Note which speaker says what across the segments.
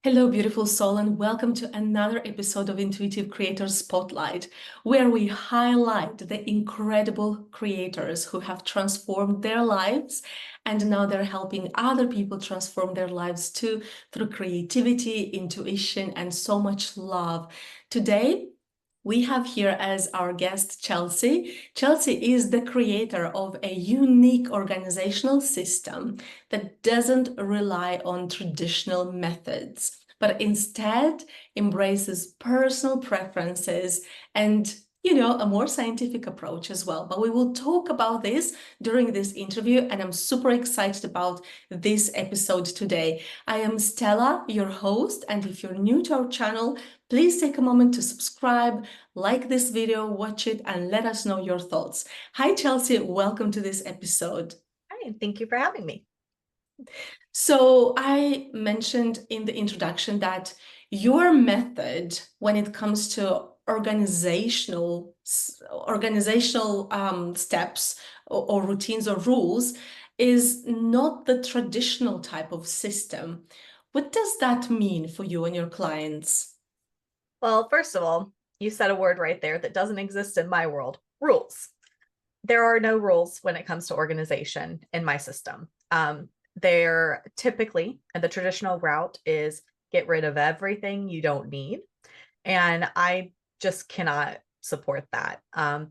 Speaker 1: Hello, beautiful soul, and welcome to another episode of Intuitive Creator Spotlight, where we highlight the incredible creators who have transformed their lives and now they're helping other people transform their lives too through creativity, intuition, and so much love. Today, we have here as our guest Chelsea. Chelsea is the creator of a unique organizational system that doesn't rely on traditional methods, but instead embraces personal preferences and a more scientific approach as well. But we will talk about this during this interview, and I'm super excited about this episode today. I am Stella, your host, and if you're new to our channel, please take a moment to subscribe, like this video, watch it, and let us know your thoughts. Hi, Chelsea. Welcome to this episode.
Speaker 2: Hi, and thank you for having me.
Speaker 1: So I mentioned in the introduction that your method when it comes to organizational steps or routines or rules is not the traditional type of system. What does that mean for you and your clients?
Speaker 2: Well, first of all, you said a word right there that doesn't exist in my world: rules. There are no rules when it comes to organization in my system. They're typically, and the traditional route is get rid of everything you don't need. And I just cannot support that.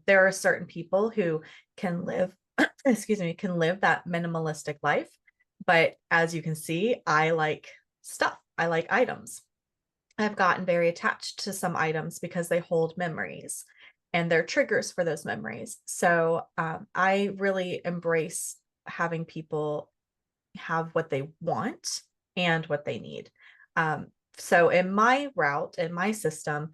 Speaker 2: There are certain people who can live, can live that minimalistic life. But as you can see, I like stuff, I like items. I've gotten very attached to some items because they hold memories and they're triggers for those memories. So I really embrace having people have what they want and what they need. So in my route, in my system,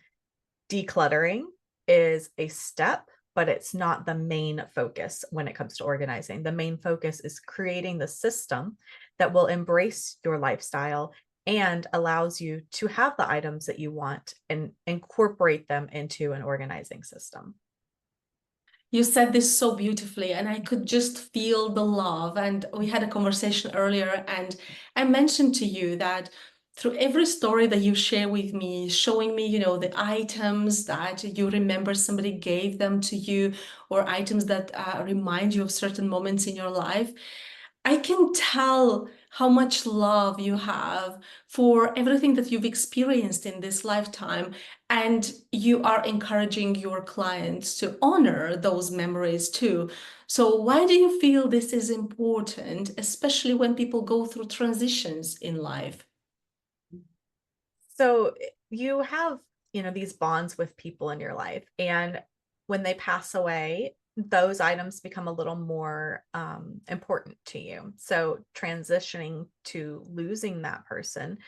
Speaker 2: decluttering is a step, but it's not the main focus when it comes to organizing. The main focus is creating the system that will embrace your lifestyle and allows you to have the items that you want and incorporate them into an organizing system.
Speaker 1: You said this so beautifully, and I could just feel the love. And we had a conversation earlier, and I mentioned to you that through every story that you share with me, showing me, the items that you remember somebody gave them to you, or items that remind you of certain moments in your life, I can tell how much love you have for everything that you've experienced in this lifetime. And you are encouraging your clients to honor those memories too. So, why do you feel this is important, especially when people go through transitions in life?
Speaker 2: So you have, these bonds with people in your life, and when they pass away, those items become a little more important to you. So transitioning to losing that person,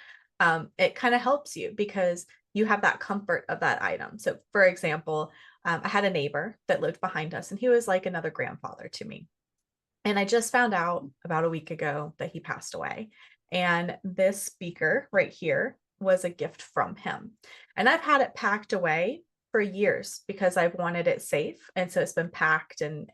Speaker 2: it kind of helps you because you have that comfort of that item. So, for example, I had a neighbor that lived behind us, and he was like another grandfather to me. And I just found out about a week ago that he passed away. And this speaker right here was a gift from him. And I've had it packed away for years because I've wanted it safe. And so it's been packed and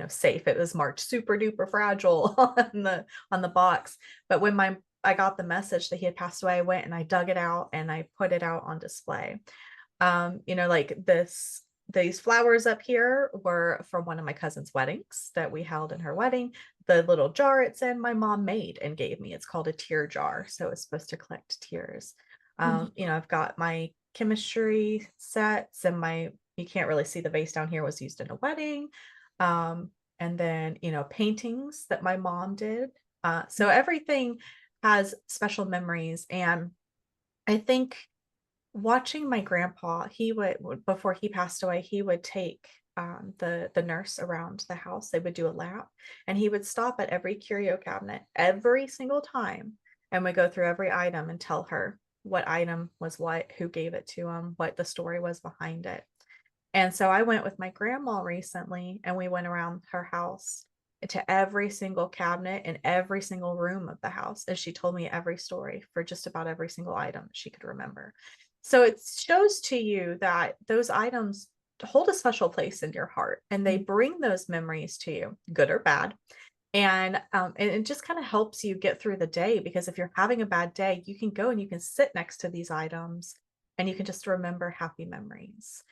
Speaker 2: safe. It was marked super duper fragile on the box. But when I got the message that he had passed away, I went and I dug it out and I put it out on display. Like these flowers up here were from one of my cousin's weddings that we held in her wedding. The little jar it's in, my mom made and gave me. It's called a tear jar. So it's supposed to collect tears. I've got my chemistry sets and you can't really see the vase down here, was used in a wedding. And then, paintings that my mom did. So everything has special memories. And I think watching my grandpa, he would, before he passed away, he would take the nurse around the house. They would do a lap, and he would stop at every curio cabinet every single time, and would go through every item and tell her what item was what, who gave it to him, what the story was behind it. And so I went with my grandma recently, and we went around her house to every single cabinet in every single room of the house. And she told me every story for just about every single item she could remember. So it shows to you that those items hold a special place in your heart and they bring those memories to you, good or bad. And it just kind of helps you get through the day, because if you're having a bad day, you can go and you can sit next to these items and you can just remember happy memories.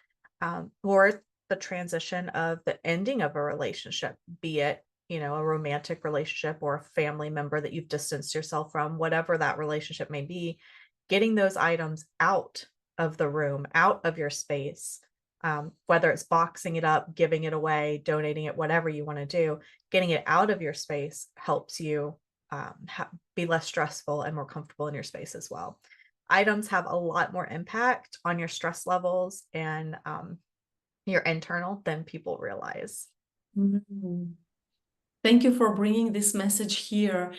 Speaker 2: Or the transition of the ending of a relationship, be it, a romantic relationship or a family member that you've distanced yourself from, whatever that relationship may be, getting those items out of the room, out of your space, whether it's boxing it up, giving it away, donating it, whatever you want to do, getting it out of your space helps you be less stressful and more comfortable in your space as well. Items have a lot more impact on your stress levels and your internal than people realize.
Speaker 1: Mm. Thank you for bringing this message here.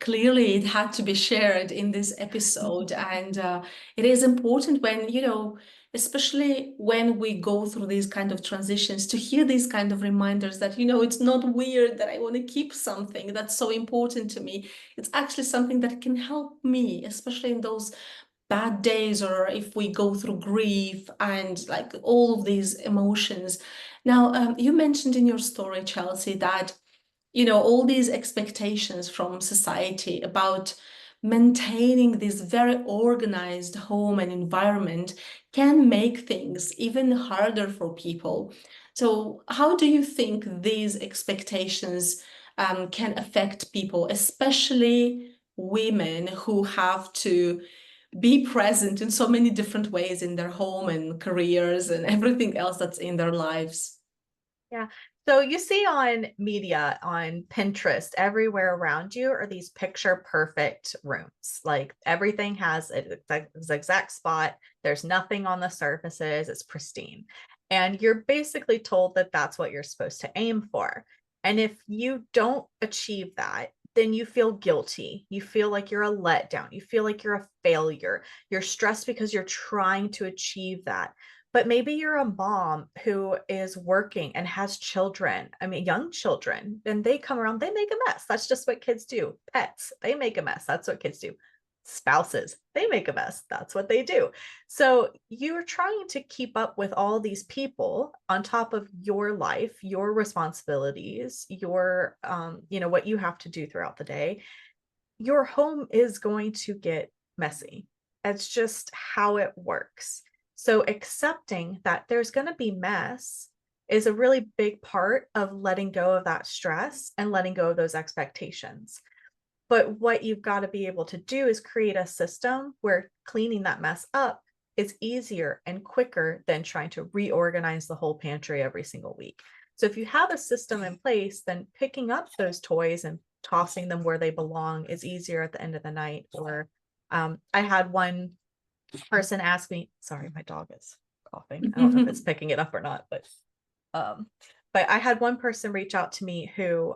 Speaker 1: Clearly, it had to be shared in this episode, and it is important when, especially when we go through these kind of transitions, to hear these kind of reminders that, it's not weird that I want to keep something that's so important to me. It's actually something that can help me, especially in those bad days, or if we go through grief and like all of these emotions. Now, you mentioned in your story, Chelsea, that all these expectations from society about maintaining this very organized home and environment can make things even harder for people. So, how do you think these expectations can affect people, especially women who have to be present in so many different ways in their home and careers and everything else that's in their lives?
Speaker 2: Yeah. So you see on media, on Pinterest, everywhere around you are these picture perfect rooms. Like everything has its exact spot. There's nothing on the surfaces. It's pristine. And you're basically told that that's what you're supposed to aim for. And if you don't achieve that, then you feel guilty. You feel like you're a letdown. You feel like you're a failure. You're stressed because you're trying to achieve that. But maybe you're a mom who is working and has children, I mean, young children, and they come around, they make a mess. That's just what kids do. Pets, they make a mess. That's what kids do. Spouses, they make a mess. That's what they do. So you're trying to keep up with all these people on top of your life, your responsibilities, what you have to do throughout the day. Your home is going to get messy. It's just how it works. So accepting that there's going to be mess is a really big part of letting go of that stress and letting go of those expectations. But what you've got to be able to do is create a system where cleaning that mess up is easier and quicker than trying to reorganize the whole pantry every single week. So if you have a system in place, then picking up those toys and tossing them where they belong is easier at the end of the night. Or I had one person ask me, sorry, my dog is coughing. I don't know if it's picking it up or not, um, but I had one person reach out to me who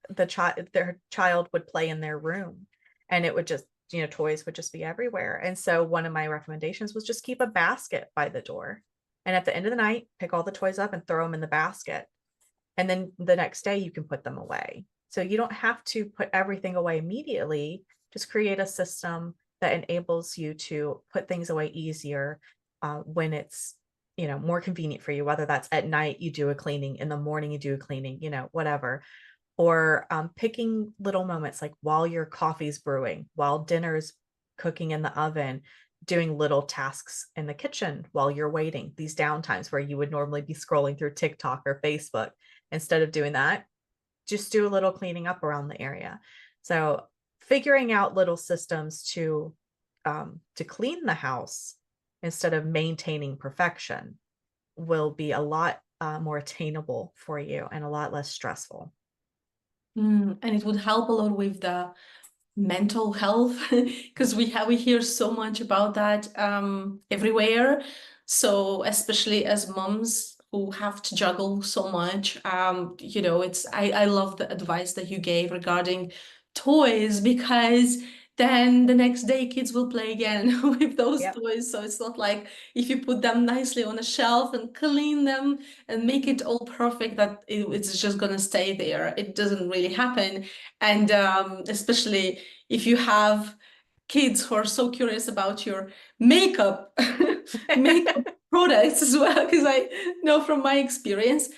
Speaker 2: their child would play in their room, and it would just, toys would just be everywhere. And so one of my recommendations was just keep a basket by the door. And at the end of the night, pick all the toys up and throw them in the basket. And then the next day you can put them away. So you don't have to put everything away immediately. Just create a system that enables you to put things away easier when it's, more convenient for you, whether that's at night you do a cleaning, in the morning you do a cleaning, whatever. Or picking little moments like while your coffee's brewing, while dinner's cooking in the oven, doing little tasks in the kitchen while you're waiting, these downtimes where you would normally be scrolling through TikTok or Facebook. Instead of doing that, just do a little cleaning up around the area. So figuring out little systems to clean the house instead of maintaining perfection will be a lot more attainable for you and a lot less stressful.
Speaker 1: And it would help a lot with the mental health because we hear so much about that everywhere. So especially as moms who have to juggle so much, it's I love the advice that you gave regarding toys, because then the next day kids will play again with those
Speaker 2: Yep.
Speaker 1: toys. So it's not like if you put them nicely on a shelf and clean them and make it all perfect, that it's just gonna stay there. It doesn't really happen. And especially if you have kids who are so curious about your makeup makeup products as well, because I know from my experience,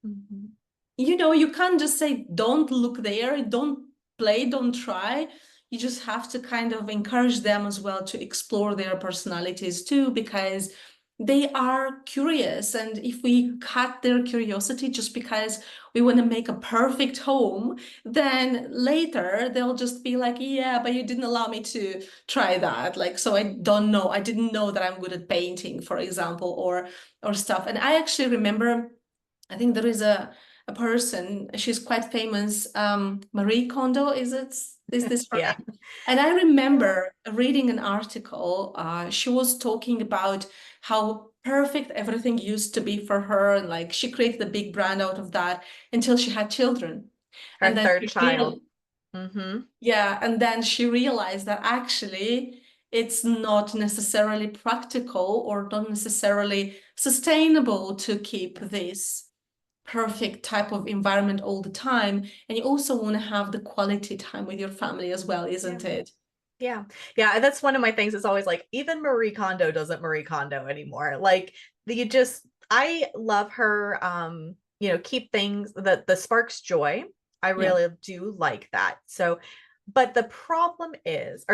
Speaker 2: Mhm.
Speaker 1: you can't just say, don't look there, don't play, don't try. You just have to kind of encourage them as well to explore their personalities too, because they are curious. And if we cut their curiosity just because we want to make a perfect home, then later they'll just be like, yeah, but you didn't allow me to try that. Like, so I don't know. I didn't know that I'm good at painting, for example, or stuff. And I actually remember, I think there is a person, she's quite famous, Marie Kondo, is this her
Speaker 2: Yeah.
Speaker 1: name? And I remember reading an article, she was talking about how perfect everything used to be for her, and like she created a big brand out of that until she had children.
Speaker 2: Her
Speaker 1: And then
Speaker 2: third
Speaker 1: she
Speaker 2: child. Hmm.
Speaker 1: yeah, and then she realized that actually it's not necessarily practical or not necessarily sustainable to keep this perfect type of environment all the time. And you also want to have the quality time with your family as well,
Speaker 2: Yeah.
Speaker 1: isn't it?
Speaker 2: Yeah. Yeah. That's one of my things. It's always like, even Marie Kondo doesn't Marie Kondo anymore. Like, I love her, keep things that the sparks joy. I
Speaker 1: Yeah.
Speaker 2: really do like that. So, but the problem is,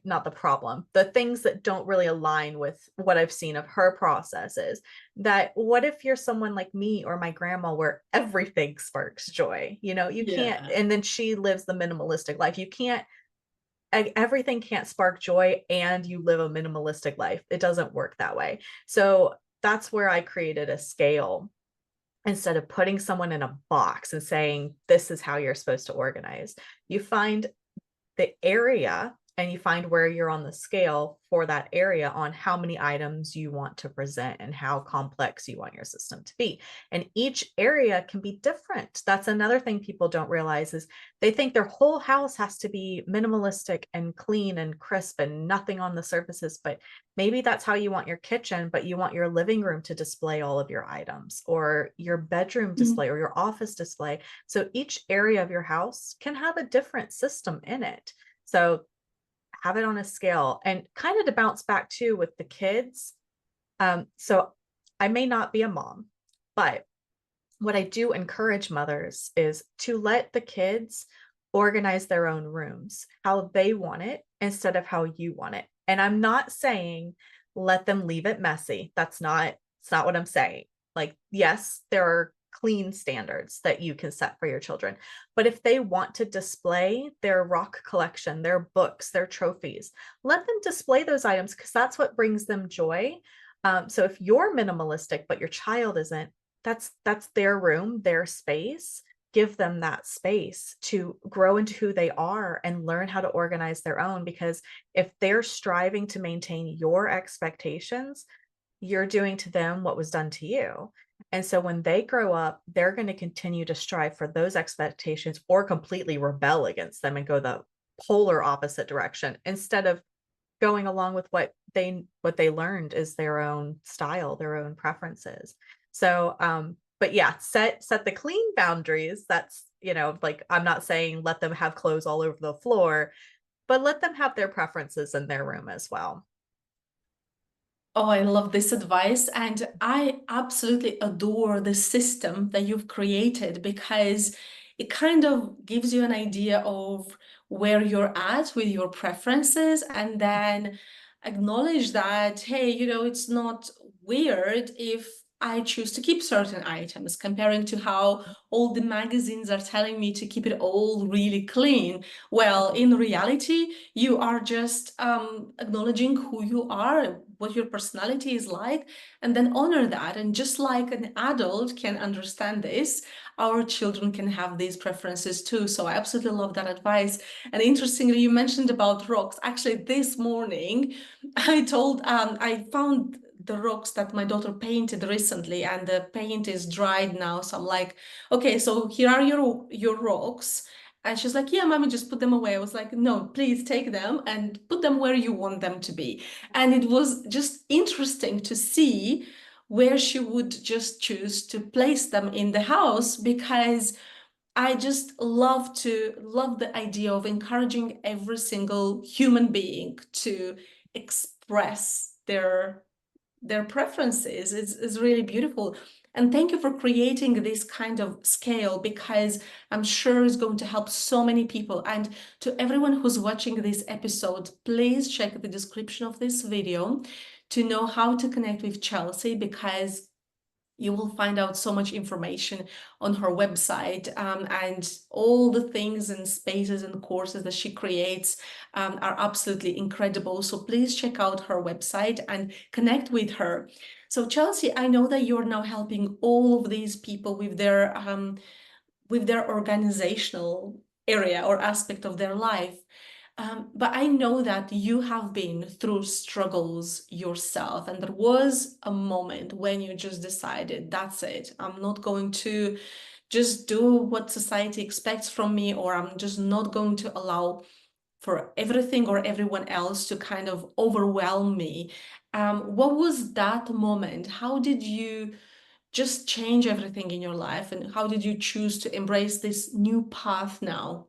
Speaker 2: not the problem, the things that don't really align with what I've seen of her process is that what if you're someone like me or my grandma where everything sparks joy? You can't,
Speaker 1: Yeah.
Speaker 2: and then she lives the minimalistic life. You can't everything can't spark joy and you live a minimalistic life. It doesn't work that way. So that's where I created a scale instead of putting someone in a box and saying, this is how you're supposed to organize. You find the area and you find where you're on the scale for that area on how many items you want to present and how complex you want your system to be. And each area can be different. That's another thing people don't realize is they think their whole house has to be minimalistic and clean and crisp and nothing on the surfaces, but maybe that's how you want your kitchen, but you want your living room to display all of your items or your bedroom
Speaker 1: Mhm.
Speaker 2: display or your office display. So each area of your house can have a different system in it. So have it on a scale and kind of to bounce back too with the kids. So I may not be a mom, but what I do encourage mothers is to let the kids organize their own rooms, how they want it instead of how you want it. And I'm not saying let them leave it messy. It's not what I'm saying. Like, yes, there are clean standards that you can set for your children. But if they want to display their rock collection, their books, their trophies, let them display those items because that's what brings them joy. So if you're minimalistic, but your child isn't, that's their room, their space. Give them that space to grow into who they are and learn how to organize their own, because if they're striving to maintain your expectations, you're doing to them what was done to you. And so when they grow up, they're going to continue to strive for those expectations or completely rebel against them and go the polar opposite direction instead of going along with what they learned is their own style, their own preferences. So but yeah, set the clean boundaries. That's, like, I'm not saying let them have clothes all over the floor, but let them have their preferences in their room as well.
Speaker 1: Oh, I love this advice. And I absolutely adore the system that you've created because it kind of gives you an idea of where you're at with your preferences and then acknowledge that, hey, it's not weird if I choose to keep certain items, comparing to how all the magazines are telling me to keep it all really clean. Well, in reality, you are just acknowledging who you are, what your personality is like, and then honor that. And just like an adult can understand this, our children can have these preferences too. So I absolutely love that advice. And interestingly, you mentioned about rocks. Actually, this morning, I found the rocks that my daughter painted recently, and the paint is dried now. So I'm like, okay, so here are your rocks. And she's like, yeah, mommy, just put them away. I was like, no, please take them and put them where you want them to be. And it was just interesting to see where she would just choose to place them in the house because I just love the idea of encouraging every single human being to express their preferences. It's really beautiful. And thank you for creating this kind of scale, because I'm sure it's going to help so many people. And to everyone who's watching this episode, please check the description of this video to know how to connect with Chelsea, because you will find out so much information on her website, and all the things and spaces and courses that she creates are absolutely incredible. So please check out her website and connect with her. So Chelsea, I know that you're now helping all of these people with their organizational area or aspect of their life. But I know that you have been through struggles yourself, and there was a moment when you just decided, that's it, I'm not going to just do what society expects from me, or I'm just not going to allow for everything or everyone else to kind of overwhelm me. What was that moment? How did you just change everything in your life, and how did you choose to embrace this new path now?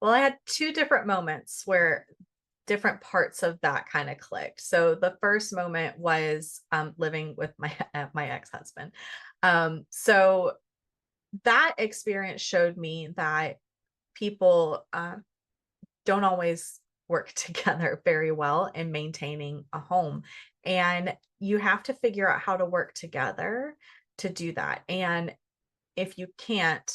Speaker 2: Well, I had two different moments where different parts of that kind of clicked. So the first moment was living with my my ex-husband. So that experience showed me that people don't always work together very well in maintaining a home. And you have to figure out how to work together to do that. And if you can't,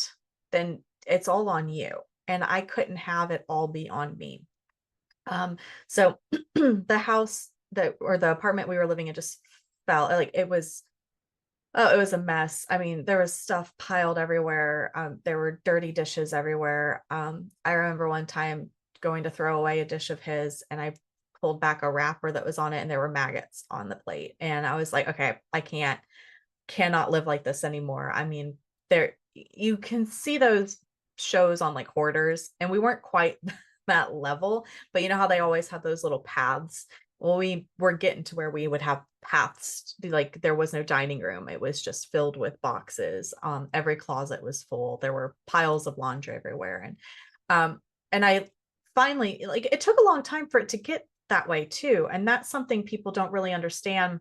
Speaker 2: then it's all on you. And I couldn't have it all be on me. So the house that or the apartment we were living in just fell like it was. Oh, it was a mess. I mean, there was stuff piled everywhere. There were dirty dishes everywhere. I remember one time going to throw away a dish of his, and I pulled back a wrapper that was on it, and there were maggots on the plate. And I was like, okay, I cannot live like this anymore. I mean, there you can see those shows on like hoarders, and we weren't quite that level, but you know how they always have those little paths. Well, we were getting to where we would have paths, like there was no dining room. It was just filled with boxes. Every closet was full. There were piles of laundry everywhere. Um, and I finally like it took a long time for it to get that way too. And that's something people don't really understand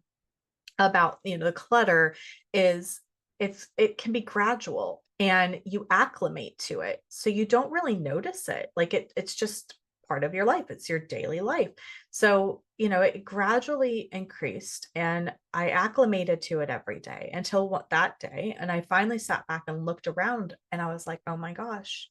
Speaker 2: about, the clutter is it can be gradual and you acclimate to it. So you don't really notice it. Like it's just part of your life. It's your daily life. So, it gradually increased and I acclimated to it every day until what that day. And I finally sat back and looked around and I was like, oh my gosh,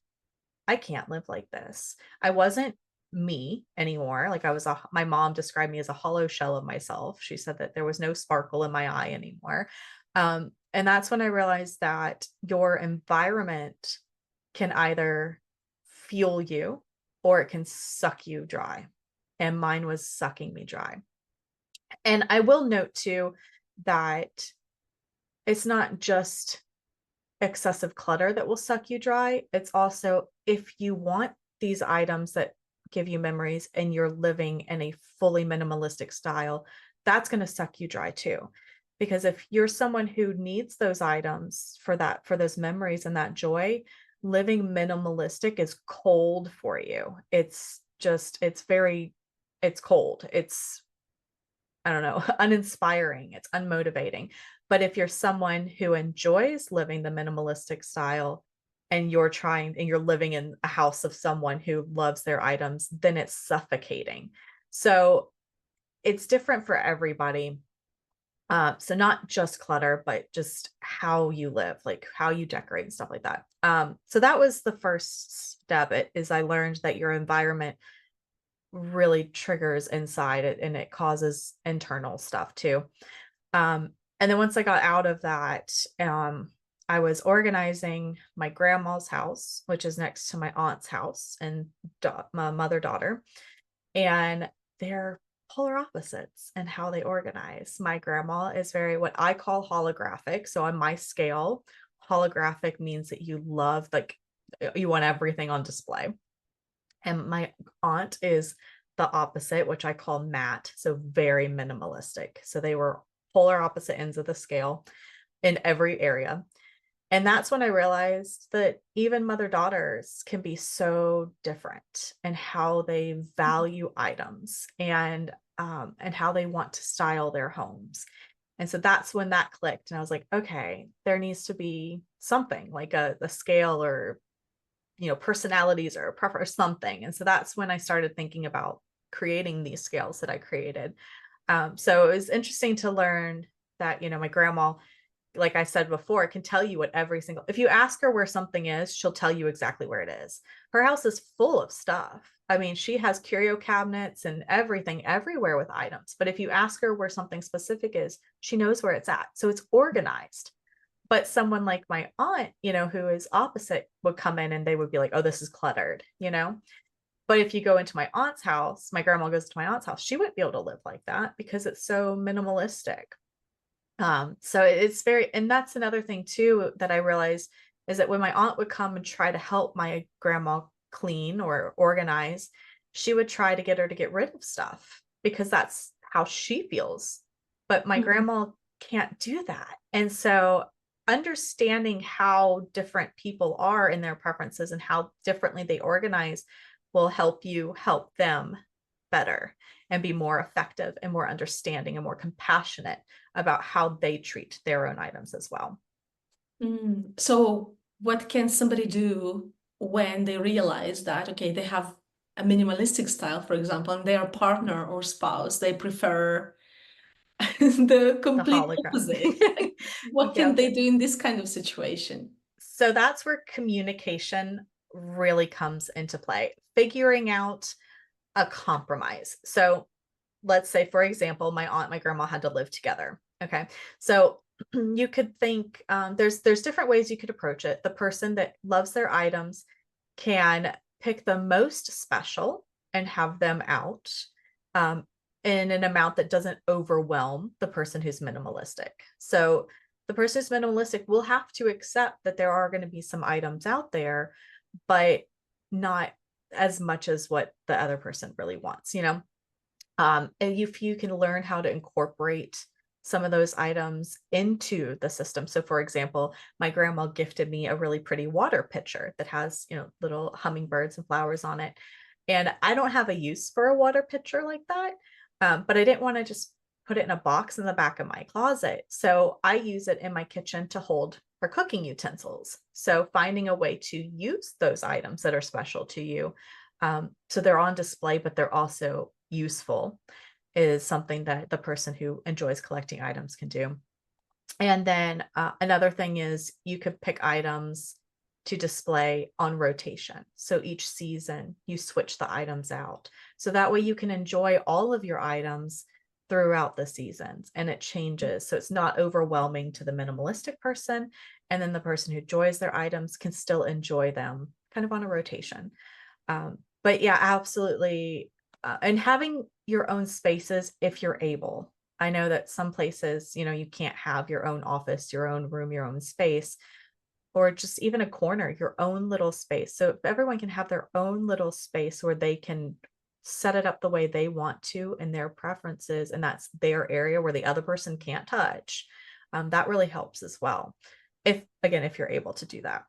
Speaker 2: I can't live like this. I wasn't me anymore. Like my mom described me as a hollow shell of myself. She said that there was no sparkle in my eye anymore. And that's when I realized that your environment can either fuel you or it can suck you dry. And mine was sucking me dry. And I will note too that it's not just excessive clutter that will suck you dry. It's also if you want these items that give you memories and you're living in a fully minimalistic style, that's going to suck you dry too. Because if you're someone who needs those items for those memories and that joy, living minimalistic is cold for you. It's cold. It's I don't know, uninspiring, it's unmotivating. But if you're someone who enjoys living the minimalistic style and you're living in a house of someone who loves their items, then it's suffocating. So it's different for everybody. So not just clutter, but just how you live, like how you decorate and stuff like that. So that was the first step. I learned that your environment really triggers inside it and it causes internal stuff too. And then once I got out of that, I was organizing my grandma's house, which is next to my aunt's house and my mother-daughter, and they're polar opposites in how they organize. My grandma is very what I call holographic. So on my scale, holographic means that you love like you want everything on display. And my aunt is the opposite, which I call matte, so very minimalistic. So they were polar opposite ends of the scale in every area. And that's when I realized that even mother daughters can be so different in how they value items and how they want to style their homes. And so that's when that clicked. And I was like, okay, there needs to be something like a scale or, personalities or a preference or something. And so that's when I started thinking about creating these scales that I created. So it was interesting to learn that, my grandma, like I said before, can tell you what if you ask her where something is, she'll tell you exactly where it is. Her house is full of stuff. I mean, she has curio cabinets and everything everywhere with items. But if you ask her where something specific is, she knows where it's at. So it's organized. But someone like my aunt, who is opposite would come in and they would be like, oh, this is cluttered. But if you go into my aunt's house, my grandma goes to my aunt's house, she wouldn't be able to live like that because it's so minimalistic. So it's very, and that's another thing too that I realized is that when my aunt would come and try to help my grandma clean or organize, she would try to get her to get rid of stuff because that's how she feels. But my
Speaker 1: Mhm.
Speaker 2: grandma can't do that. And so understanding how different people are in their preferences and how differently they organize will help you help them better and be more effective and more understanding and more compassionate about how they treat their own items as well.
Speaker 1: So, what can somebody do when they realize that, okay, they have a minimalistic style, for example, and their partner or spouse, they prefer the
Speaker 2: The
Speaker 1: complete
Speaker 2: hologram.
Speaker 1: opposite? Like, what can
Speaker 2: Yep.
Speaker 1: they do in this kind of situation?
Speaker 2: So that's where communication really comes into play, figuring out a compromise. So let's say, for example, my aunt and my grandma had to live together. Okay. So you could think there's different ways you could approach it. The person that loves their items can pick the most special and have them out um, in an amount that doesn't overwhelm the person who's minimalistic. So the person who's minimalistic will have to accept that there are going to be some items out there, but not as much as what the other person really wants. And if you can learn how to incorporate some of those items into the system. So for example, my grandma gifted me a really pretty water pitcher that has, little hummingbirds and flowers on it. And I don't have a use for a water pitcher like that. But I didn't want to just put it in a box in the back of my closet. So I use it in my kitchen to hold her cooking utensils. So finding a way to use those items that are special to you. So they're on display, but they're also useful is something that the person who enjoys collecting items can do. And then another thing is you could pick items to display on rotation. So each season you switch the items out. So that way you can enjoy all of your items throughout the seasons and it changes. So it's not overwhelming to the minimalistic person. And then the person who enjoys their items can still enjoy them kind of on a rotation. But yeah, absolutely. And having your own spaces if you're able. I know that some places, you can't have your own office, your own room, your own space, or just even a corner, your own little space. So if everyone can have their own little space where they can set it up the way they want to and their preferences, and that's their area where the other person can't touch, that really helps as well. If you're able to do that.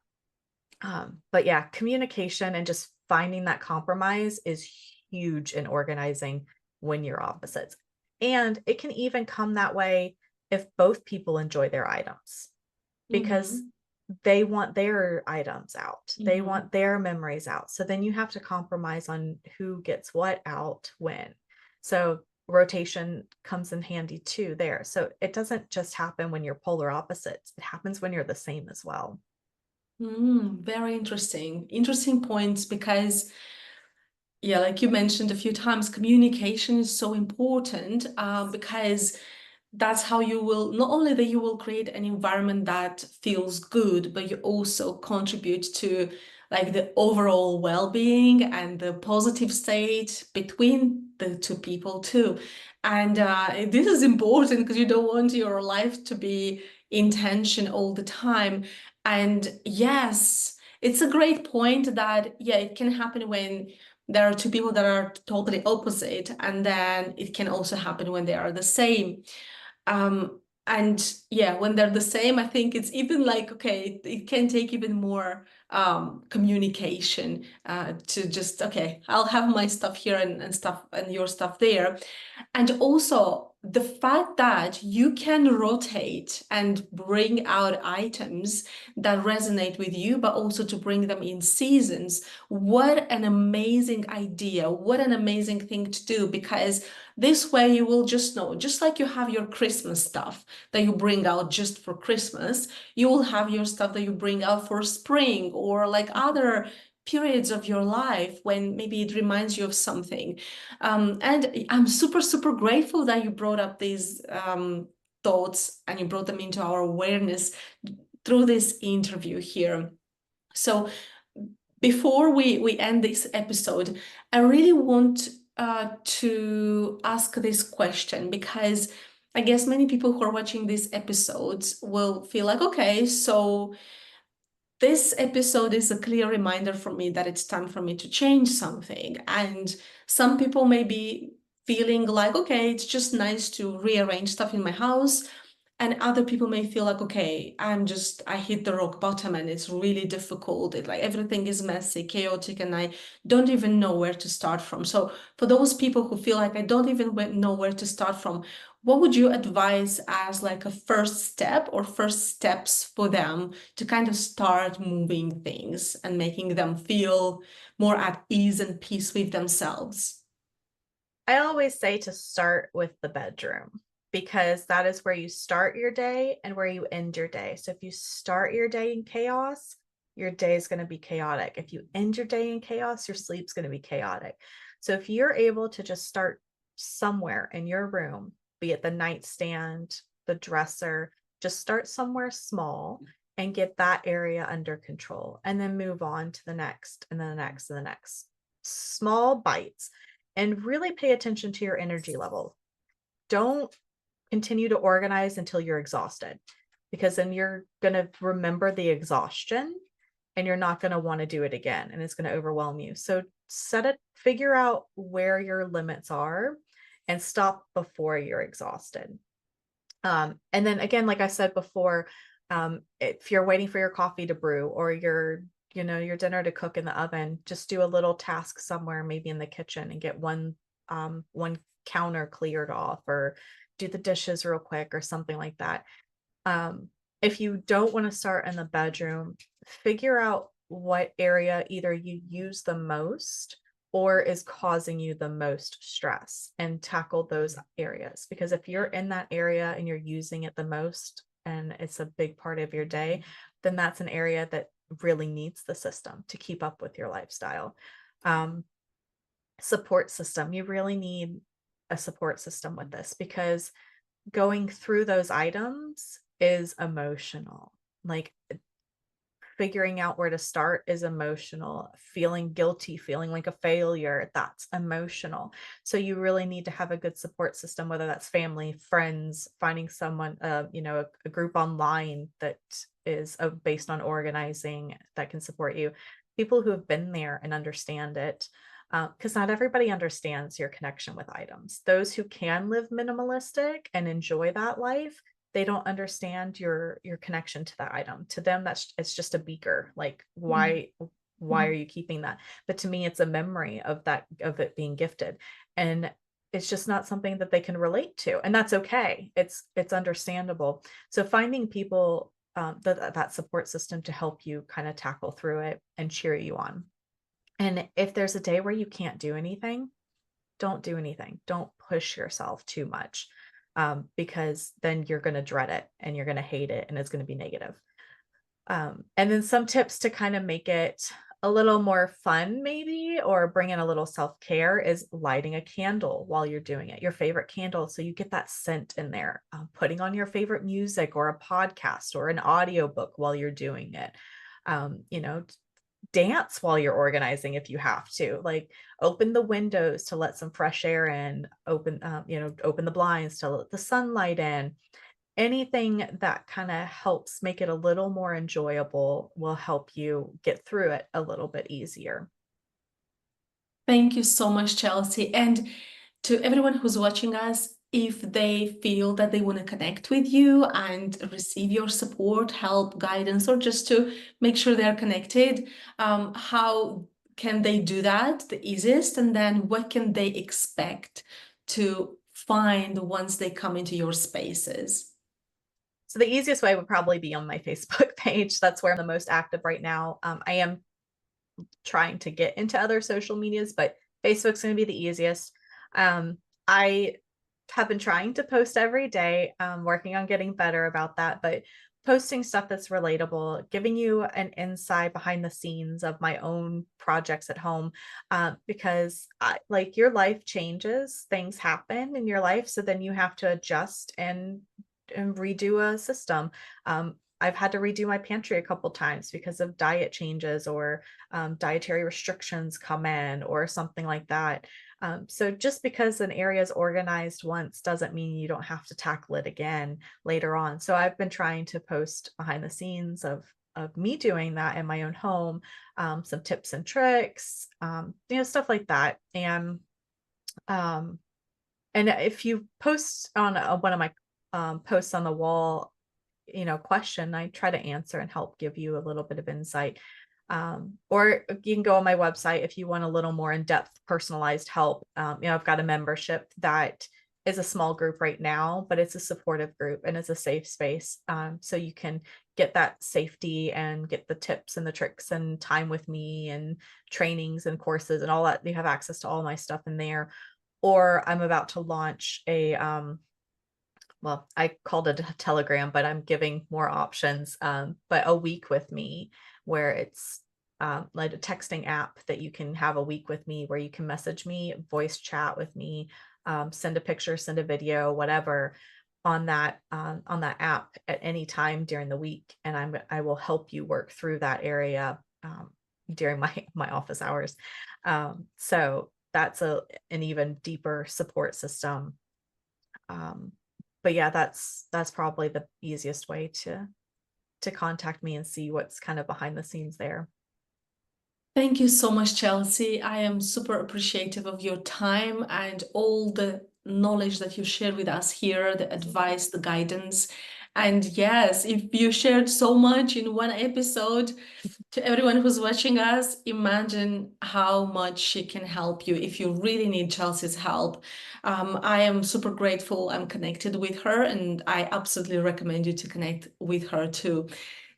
Speaker 2: But yeah, communication and just finding that compromise is huge in organizing when you're opposites. And it can even come that way if both people enjoy their items because
Speaker 1: Mm-hmm.
Speaker 2: they want their items out, they
Speaker 1: Mm-hmm.
Speaker 2: want their memories out. So then you have to compromise on who gets what out when. So rotation comes in handy too there. So it doesn't just happen when you're polar opposites, it happens when you're the same as well.
Speaker 1: Very interesting. Interesting points because, yeah, like you mentioned a few times, communication is so important because that's how you will not only that you will create an environment that feels good, but you also contribute to like the overall well-being and the positive state between the two people too. And this is important because you don't want your life to be in tension all the time. And yes, it's a great point that, yeah, it can happen when there are two people that are totally opposite, and then it can also happen when they are the same. And yeah, when they're the same, I think it's even like, okay, it can take even more communication, to just, okay, I'll have my stuff here and stuff and your stuff there. And also the fact that you can rotate and bring out items that resonate with you, but also to bring them in seasons. What an amazing idea. What an amazing thing to do, because this way you will just know, just like you have your Christmas stuff that you bring out just for Christmas, you will have your stuff that you bring out for spring or like other periods of your life when maybe it reminds you of something. And I'm super, super grateful that you brought up these thoughts and you brought them into our awareness through this interview here. So before we end this episode, I really want to ask this question, because I guess many people who are watching these episodes will feel like, okay, so this episode is a clear reminder for me that it's time for me to change something. And some people may be feeling like, okay, it's just nice to rearrange stuff in my house. And other people may feel like, okay, I hit the rock bottom and it's really difficult. Like everything is messy, chaotic, and I don't even know where to start from. So for those people who feel like I don't even know where to start from, what would you advise as like a first step or first steps for them to kind of start moving things and making them feel more at ease and peace with themselves?
Speaker 2: I always say to start with the bedroom because that is where you start your day and where you end your day. So if you start your day in chaos, your day is going to be chaotic. If you end your day in chaos, your sleep's going to be chaotic. So if you're able to just start somewhere in your room, be it the nightstand, the dresser, just start somewhere small and get that area under control and then move on to the next and then the next and the next. Small bites, and really pay attention to your energy level. Don't continue to organize until you're exhausted, because then you're going to remember the exhaustion and you're not going to want to do it again and it's going to overwhelm you. So figure out where your limits are and stop before you're exhausted. And then again, like I said before, if you're waiting for your coffee to brew or your dinner to cook in the oven, just do a little task somewhere, maybe in the kitchen, and get one counter cleared off, or do the dishes real quick or something like that. If you don't want to start in the bedroom, figure out what area either you use the most or is causing you the most stress and tackle those areas. Because if you're in that area and you're using it the most and it's a big part of your day, then that's an area that really needs the system to keep up with your lifestyle. Support system. You really need a support system with this, because going through those items is emotional. Like figuring out where to start is emotional. Feeling guilty, feeling like a failure, that's emotional. So you really need to have a good support system, whether that's family, friends, finding someone, a group online that is based on organizing that can support you. People who have been there and understand it. Because not everybody understands your connection with items. Those who can live minimalistic and enjoy that life, they don't understand your connection to that item. To them, it's just a beaker. Like, why are you keeping that? But to me, it's a memory of it being gifted, and it's just not something that they can relate to, and that's okay. It's understandable. So finding people, that support system to help you kind of tackle through it and cheer you on. And if there's a day where you can't do anything, don't do anything. Don't push yourself too much, because then you're going to dread it and you're going to hate it and it's going to be negative. And then some tips to kind of make it a little more fun, maybe, or bring in a little self-care, is lighting a candle while you're doing it, your favorite candle. So you get that scent in there, putting on your favorite music or a podcast or an audiobook while you're doing it. Dance while you're organizing if you have to, like open the windows to let some fresh air in, open the blinds to let the sunlight in. Anything that kind of helps make it a little more enjoyable will help you get through it a little bit easier.
Speaker 1: Thank you so much, Chelsea. And to everyone who's watching us, if they feel that they want to connect with you and receive your support, help, guidance, or just to make sure they're connected, how can they do that the easiest? And then what can they expect to find once they come into your spaces?
Speaker 2: So the easiest way would probably be on my Facebook page. That's where I'm the most active right now. I am trying to get into other social medias, but Facebook's going to be the easiest. I have been trying to post every day, working on getting better about that, but posting stuff that's relatable, giving you an insight behind the scenes of my own projects at home, because like your life changes, things happen in your life, so then you have to adjust and redo a system. I've had to redo my pantry a couple times because of diet changes or dietary restrictions come in or something like that. So just because an area is organized once doesn't mean you don't have to tackle it again later on. So I've been trying to post behind the scenes of me doing that in my own home, some tips and tricks, stuff like that. Um, and if you post on one of my posts on the wall, question, I try to answer and help give you a little bit of insight. Or you can go on my website if you want a little more in-depth personalized help. I've got a membership that is a small group right now, but it's a supportive group and it's a safe space. So you can get that safety and get the tips and the tricks and time with me and trainings and courses and all that. You have access to all my stuff in there. Or I'm about to launch well, I called it a telegram, but I'm giving more options. But a week with me, where it's like a texting app that you can have a week with me, where you can message me, voice chat with me, send a picture, send a video, whatever, on that app at any time during the week, and I will help you work through that area during my office hours. So that's an even deeper support system. But yeah, that's probably the easiest way to contact me and see what's kind of behind the scenes there.
Speaker 1: Thank you so much, Chelsea. I am super appreciative of your time and all the knowledge that you shared with us here, the advice, the guidance. And yes, if you shared so much in one episode, to everyone who's watching us, imagine how much she can help you if you really need Chelsea's help. I am super grateful I'm connected with her, and I absolutely recommend you to connect with her too.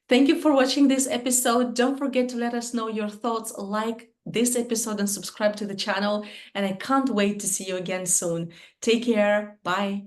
Speaker 1: Thank you for watching this episode. Don't forget to let us know your thoughts, like this episode, and subscribe to the channel. And I can't wait to see you again soon. Take care. Bye.